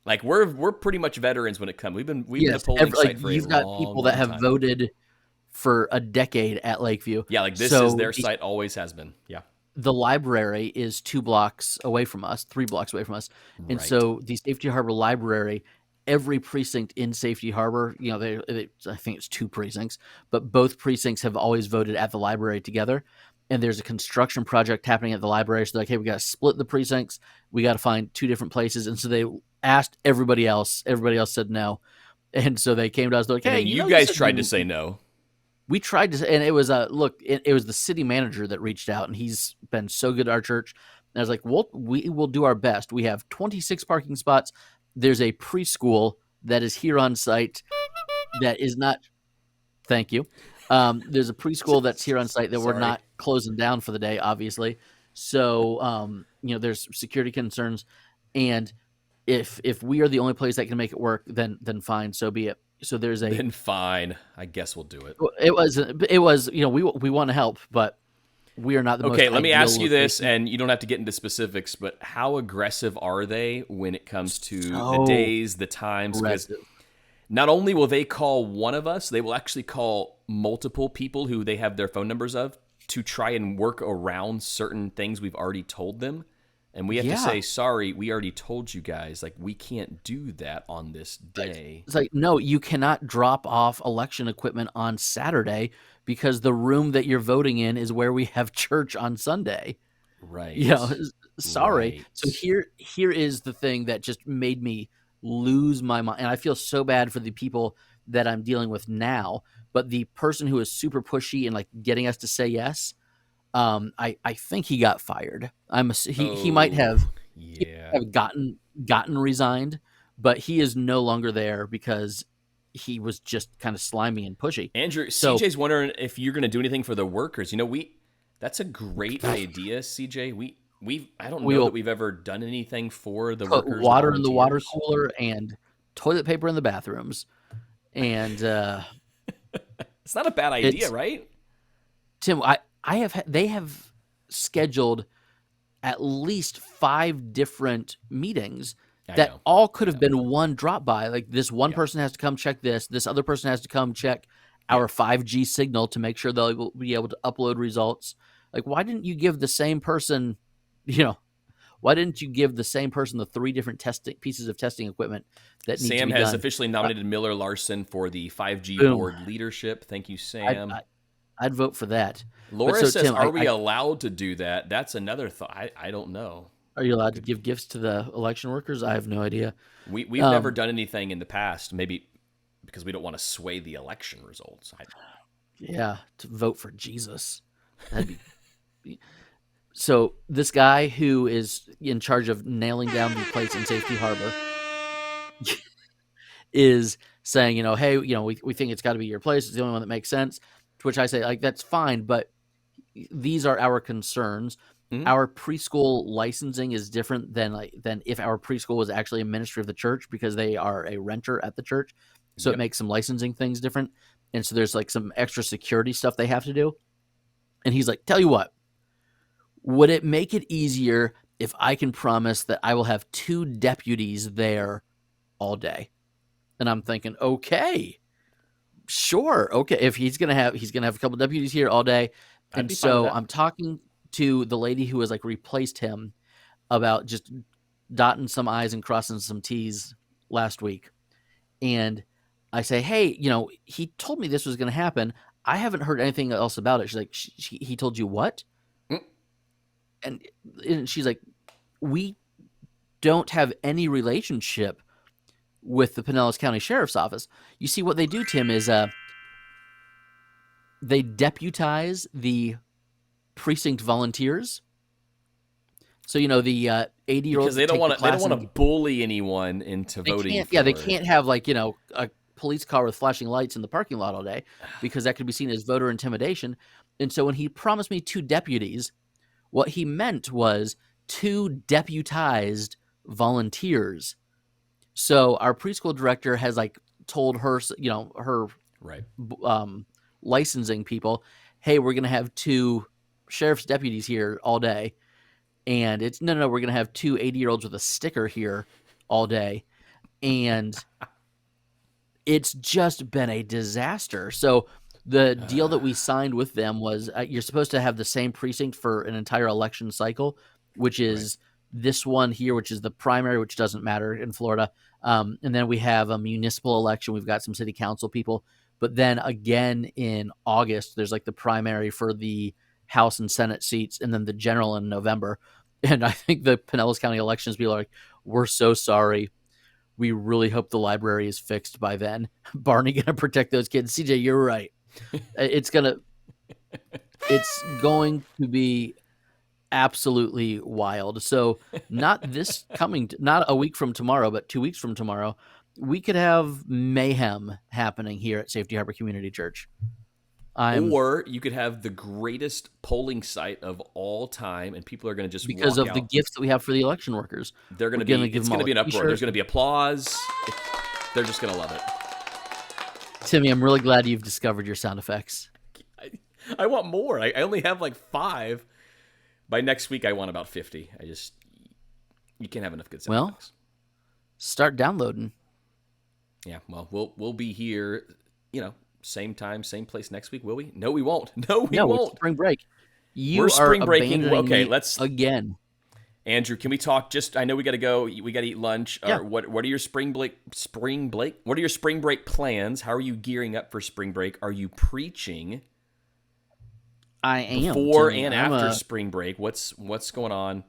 Speaker 2: like we're pretty much veterans when it comes. We've been a
Speaker 3: yes,
Speaker 2: polling site for a
Speaker 3: you've got
Speaker 2: long,
Speaker 3: people that
Speaker 2: long
Speaker 3: have
Speaker 2: time.
Speaker 3: voted for a decade at Lakeview.
Speaker 2: Yeah, like this is
Speaker 3: So
Speaker 2: their site, always has been. Yeah.
Speaker 3: the library is 2 blocks away from us, 3 blocks away from us. And
Speaker 2: Right.
Speaker 3: so the Safety Harbor Library, every precinct in Safety Harbor, I think it's 2 precincts, but both precincts have always voted at the library together. And there's a construction project happening at the library. So they're like, hey, we got to split the precincts. We got to find 2 different places. And so they asked everybody else. Everybody else said no. And so they came to us. They're like,
Speaker 2: And
Speaker 3: hey,
Speaker 2: then you
Speaker 3: you
Speaker 2: guys
Speaker 3: said
Speaker 2: tried to say no.
Speaker 3: we tried to, and it was it was the city manager that reached out, and he's been so good at our church. And I was like, well, we will do our best. We have 26 parking spots. There's a preschool that is here on site that is not, thank you. There's a preschool that's here on site that we're
Speaker 2: Sorry.
Speaker 3: not closing down for the day, obviously. So, there's security concerns. And if we are the only place that can make it work, then fine, so be it. So there's a,
Speaker 2: Then fine. I guess we'll do it.
Speaker 3: it was, we want to help, but we are not the most
Speaker 2: Okay, let me
Speaker 3: ideal
Speaker 2: ask you this,
Speaker 3: location.
Speaker 2: and you don't have to get into specifics, but how aggressive are they when it comes to the
Speaker 3: So
Speaker 2: days, the times? Because
Speaker 3: aggressive.
Speaker 2: not only will they call one of us, they will actually call multiple people who they have their phone numbers of to try and work around certain things we've already told them. And we have to
Speaker 3: Yeah.
Speaker 2: say, sorry, we already told you guys, like, we can't do that on this day.
Speaker 3: It's like, no, you cannot drop off election equipment on Saturday because the room that you're voting in is where we have church on Sunday.
Speaker 2: Right.
Speaker 3: Sorry. So
Speaker 2: Right.
Speaker 3: here is the thing that just made me lose my mind. And I feel so bad for the people that I'm dealing with now, but the person who is super pushy and like getting us to say yes, I think he got fired. He might have
Speaker 2: Yeah.
Speaker 3: gotten resigned, but he is no longer there because he was just kind of slimy and pushy.
Speaker 2: Andrew,
Speaker 3: So
Speaker 2: CJ's wondering if you're going to do anything for the workers. That's a great idea, CJ. I don't
Speaker 3: we
Speaker 2: know
Speaker 3: will
Speaker 2: that we've ever done anything for the
Speaker 3: put
Speaker 2: workers.
Speaker 3: water in the water
Speaker 2: volunteers.
Speaker 3: cooler and toilet paper in the bathrooms. And
Speaker 2: It's not a bad idea,
Speaker 3: it's
Speaker 2: right?
Speaker 3: Tim, they have scheduled at least 5 different meetings
Speaker 2: I
Speaker 3: that
Speaker 2: know.
Speaker 3: all could have been one drop by. Like this one
Speaker 2: Yeah.
Speaker 3: person has to come check this other person has to come check our 5G signal to make sure they'll be able to upload results. Like, why didn't you give the same person, why didn't you give the same person the 3 different pieces of testing equipment that need to
Speaker 2: Sam
Speaker 3: be
Speaker 2: has
Speaker 3: done?
Speaker 2: officially nominated Miller Larson for the 5G
Speaker 3: Boom.
Speaker 2: board leadership. Thank you, Sam.
Speaker 3: I'd vote for that.
Speaker 2: Laura
Speaker 3: so,
Speaker 2: says,
Speaker 3: Tim,
Speaker 2: are we allowed to do that? That's another thought. I don't know.
Speaker 3: Are you allowed to give gifts to the election workers? I have no idea.
Speaker 2: We've never done anything in the past, maybe because we don't want to sway the election results.
Speaker 3: Yeah, to vote for Jesus. That'd be. So this guy who is in charge of nailing down the plates in Safety Harbor is saying, hey, we think it's got to be your place. It's the only one that makes sense. To which I say, like, that's fine, but these are our concerns.
Speaker 2: Mhm.
Speaker 3: Our preschool licensing is different than if our preschool was actually a ministry of the church because they are a renter at the church. So
Speaker 2: Yep.
Speaker 3: it makes some licensing things different. And so there's like some extra security stuff they have to do. And he's like, tell you what, would it make it easier if I can promise that I will have 2 deputies there all day? And I'm thinking, okay, sure. Okay. If he's going to have a couple deputies here all day.
Speaker 2: I'd
Speaker 3: And
Speaker 2: be fine with
Speaker 3: so
Speaker 2: that.
Speaker 3: I'm talking to the lady who has like replaced him about just dotting some I's and crossing some T's last week. And I say, hey, he told me this was going to happen. I haven't heard anything else about it. She's like, he told you what?
Speaker 2: Mm.
Speaker 3: And she's like, we don't have any relationship with the Pinellas County Sheriff's Office. You see, what they do, Tim, is they deputize the precinct volunteers. So the 80-year-olds
Speaker 2: Because they don't want to bully anyone into voting.
Speaker 3: They can't have like a police car with flashing lights in the parking lot all day because that could be seen as voter intimidation. And so when he promised me 2 deputies, what he meant was 2 deputized volunteers. So our preschool director has like told her, her
Speaker 2: Right.
Speaker 3: licensing people, hey, we're going to have 2 sheriff's deputies here all day. And it's no, we're going to have 2 80-year-olds with a sticker here all day. And it's just been a disaster. So the deal that we signed with them was you're supposed to have the same precinct for an entire election cycle, which is this one here, which is the primary, which doesn't matter in Florida. And then we have a municipal election. We've got some city council people. But then again in August, there's like the primary for the House and Senate seats, and then the general in November. And I think the Pinellas County elections people are like, we're so sorry. We really hope the library is fixed by then. Barney going to protect those kids. CJ, you're right. It's going to be absolutely wild. So not a week from tomorrow, but 2 weeks from tomorrow, we could have mayhem happening here at Safety Harbor Community Church.
Speaker 2: Or you could have the greatest polling site of all time, and people are going to just
Speaker 3: because
Speaker 2: walk
Speaker 3: of
Speaker 2: out.
Speaker 3: the gifts that we have for the election workers.
Speaker 2: They're going to be. It's going to be an uproar. There's going to be applause. They're just going to love it.
Speaker 3: Timmy, I'm really glad you've discovered your sound effects.
Speaker 2: I want more. I only have like 5. By next week, I want about 50. You can't have enough good sound effects.
Speaker 3: Start downloading.
Speaker 2: Yeah. Well, we'll be here. Same time, same place next week, will we? No, we won't. No, we won't.
Speaker 3: It's spring break.
Speaker 2: We're spring breaking. Okay,
Speaker 3: let's again.
Speaker 2: Andrew, can we talk? I know we got to go. We got to eat lunch.
Speaker 3: Yeah.
Speaker 2: What are your spring break? What are your spring break plans? How are you gearing up for spring break? Are you preaching?
Speaker 3: I am
Speaker 2: before and after spring break. What's going on?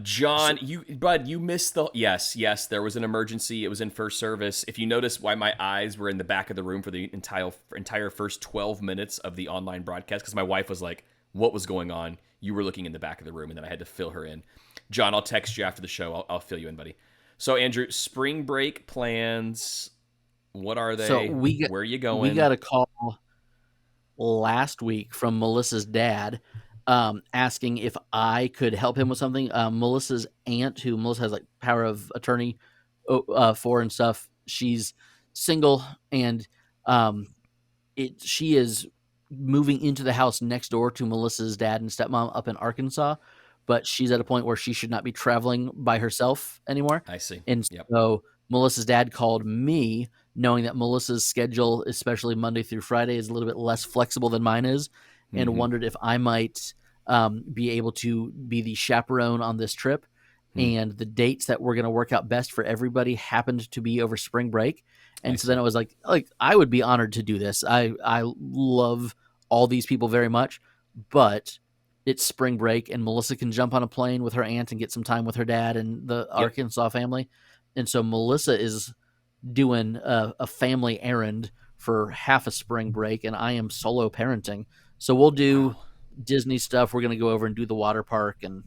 Speaker 2: John, you missed the yes. There was an emergency. It was in first service. If you notice why my eyes were in the back of the room for the entire first 12 minutes of the online broadcast, because my wife was like, "What was going on?" You were looking in the back of the room, and then I had to fill her in. John, I'll text you after the show. I'll fill you in, buddy. So Andrew, spring break plans. What are they?
Speaker 3: So
Speaker 2: where are you going?
Speaker 3: We got a call last week from Melissa's dad. Asking if I could help him with something. Melissa's aunt, who Melissa has like power of attorney for and stuff, she's single, and she is moving into the house next door to Melissa's dad and stepmom up in Arkansas, but she's at a point where she should not be traveling by herself anymore.
Speaker 2: I see.
Speaker 3: And so Melissa's dad called me, knowing that Melissa's schedule, especially Monday through Friday, is a little bit less flexible than mine is, and wondered if I might be able to be the chaperone on this trip. And the dates that were going to work out best for everybody happened to be over spring break. And so then I was like I would be honored to do this. I love all these people very much, but it's spring break and Melissa can jump on a plane with her aunt and get some time with her dad and the Arkansas family. And so Melissa is doing a family errand for half a spring break, and I am solo parenting. So we'll do Disney stuff. We're going to go over and do the water park and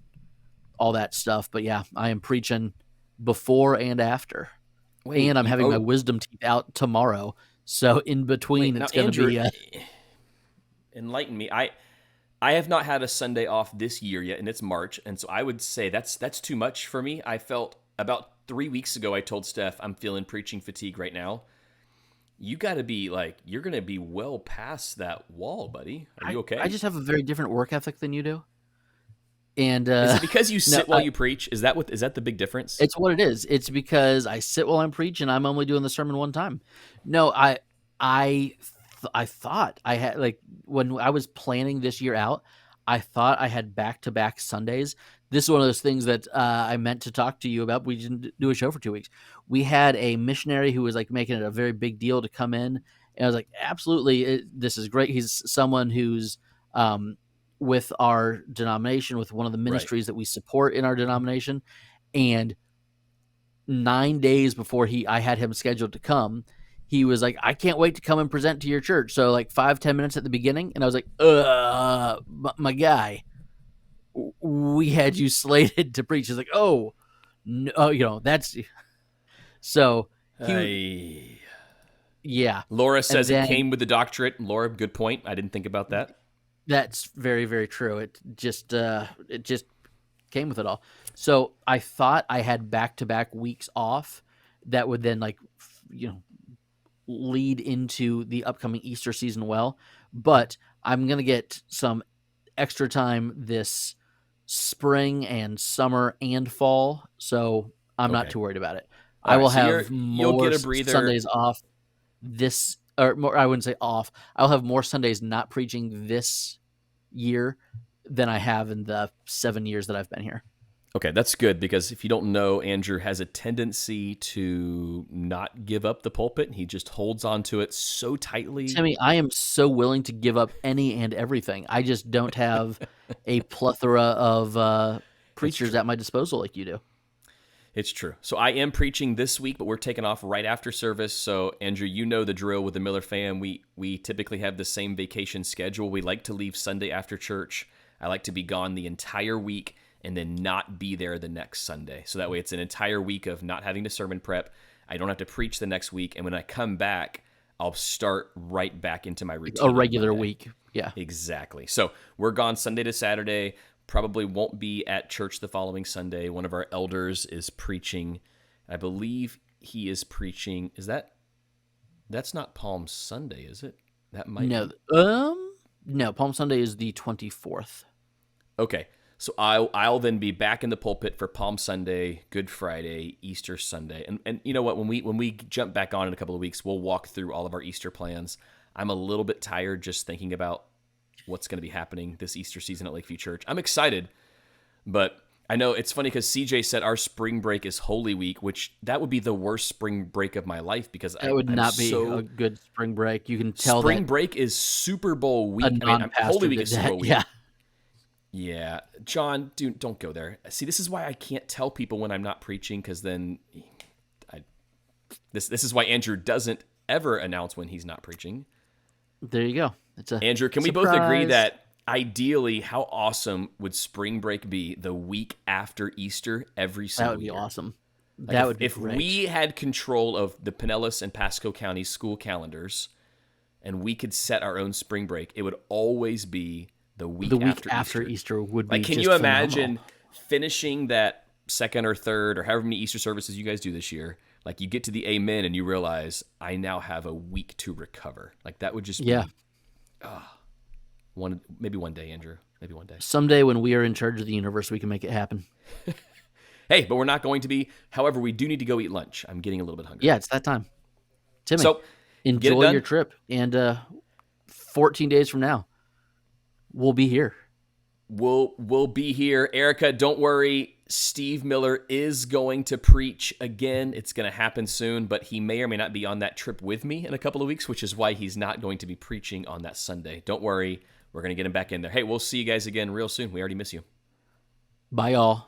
Speaker 3: all that stuff. But yeah, I am preaching before and after. And I'm having my wisdom teeth out tomorrow. So in between, it's going to be...
Speaker 2: enlighten me. I have not had a Sunday off this year yet, and it's March. And so I would say that's too much for me. I felt about 3 weeks ago, I told Steph, I'm feeling preaching fatigue right now. You got to be you're going to be well past that wall, buddy. Are you okay?
Speaker 3: I just have a very different work ethic than you do. And
Speaker 2: is it because you sit while you preach? Is that the big difference?
Speaker 3: It's what it is. It's because I sit while I'm preaching. I'm only doing the sermon one time. No, I thought I had, when I was planning this year out, I thought I had back-to-back Sundays. This is one of those things that I meant to talk to you about. We didn't do a show for 2 weeks. We had a missionary who was making it a very big deal to come in. And I was like, absolutely, this is great. He's someone who's with our denomination, with one of the ministries that we support in our denomination. And 9 days before I had him scheduled to come, he was like, I can't wait to come and present to your church. So 5-10 minutes at the beginning. And I was like, my guy, we had you slated to preach. He's like, oh, no, that's so. Yeah.
Speaker 2: Laura says it came with the doctorate. Laura, good point. I didn't think about that.
Speaker 3: That's very, very true. It just came with it all. So I thought I had back-to-back weeks off that would then lead into the upcoming Easter season well. But I'm going to get some extra time this spring and summer and fall, so I'm not
Speaker 2: Okay.
Speaker 3: too worried about it.
Speaker 2: All
Speaker 3: I
Speaker 2: right,
Speaker 3: will
Speaker 2: so
Speaker 3: have
Speaker 2: you'll
Speaker 3: more
Speaker 2: get a breather.
Speaker 3: Sundays off or more, I wouldn't say off. I'll have more Sundays not preaching this year than I have in the 7 years that I've been here.
Speaker 2: Okay, that's good, because if you don't know, Andrew has a tendency to not give up the pulpit. He just holds on to it so tightly.
Speaker 3: Timmy, I am so willing to give up any and everything. I just don't have a plethora of preachers at my disposal like you do.
Speaker 2: It's true. So I am preaching this week, but we're taking off right after service. So Andrew, you know the drill with the Miller fam. We typically have the same vacation schedule. We like to leave Sunday after church. I like to be gone the entire week and then not be there the next Sunday. So that way it's an entire week of not having to sermon prep. I don't have to preach the next week. And when I come back, I'll start right back into my routine.
Speaker 3: A regular week. Yeah.
Speaker 2: Exactly. So we're gone Sunday to Saturday. Probably won't be at church the following Sunday. One of our elders is preaching. I believe he is preaching. That's not Palm Sunday, is it? That might
Speaker 3: be. No, Palm Sunday is the 24th.
Speaker 2: Okay. So I'll then be back in the pulpit for Palm Sunday, Good Friday, Easter Sunday. And you know what? When we jump back on in a couple of weeks, we'll walk through all of our Easter plans. I'm a little bit tired just thinking about what's going to be happening this Easter season at Lakeview Church. I'm excited, but I know it's funny because CJ said our spring break is Holy Week, which that would be the worst spring break of my life, because
Speaker 3: that would not be a good spring break. You can tell
Speaker 2: spring break is Super Bowl week. Holy Week is Super Bowl week. Yeah. John, dude, don't go there. See, this is why I can't tell people when I'm not preaching, because then this is why Andrew doesn't ever announce when he's not preaching.
Speaker 3: There you go.
Speaker 2: Andrew, can we both agree that ideally, how awesome would spring break be the week after Easter every single year?
Speaker 3: That would be awesome.
Speaker 2: Like
Speaker 3: That would be
Speaker 2: if
Speaker 3: great.
Speaker 2: we had control of the Pinellas and Pasco County school calendars and we could set our own spring break, it would always be the week after
Speaker 3: Easter would be
Speaker 2: like, can
Speaker 3: just
Speaker 2: you imagine
Speaker 3: phenomenal.
Speaker 2: finishing that second or third or however many Easter services you guys do this year? Like, you get to the amen and you realize I now have a week to recover. Like, that would just be maybe one day, Andrew. Maybe one day.
Speaker 3: Someday when we are in charge of the universe, we can make it happen.
Speaker 2: Hey, but we're not going to be. However, we do need to go eat lunch. I'm getting a little bit hungry.
Speaker 3: Yeah, it's that time. Timmy,
Speaker 2: so
Speaker 3: enjoy your trip. And 14 days from now, we'll be here.
Speaker 2: We'll be here. Erica, don't worry. Steve Miller is going to preach again. It's going to happen soon, but he may or may not be on that trip with me in a couple of weeks, which is why he's not going to be preaching on that Sunday. Don't worry. We're going to get him back in there. Hey, we'll see you guys again real soon. We already miss you.
Speaker 3: Bye, y'all.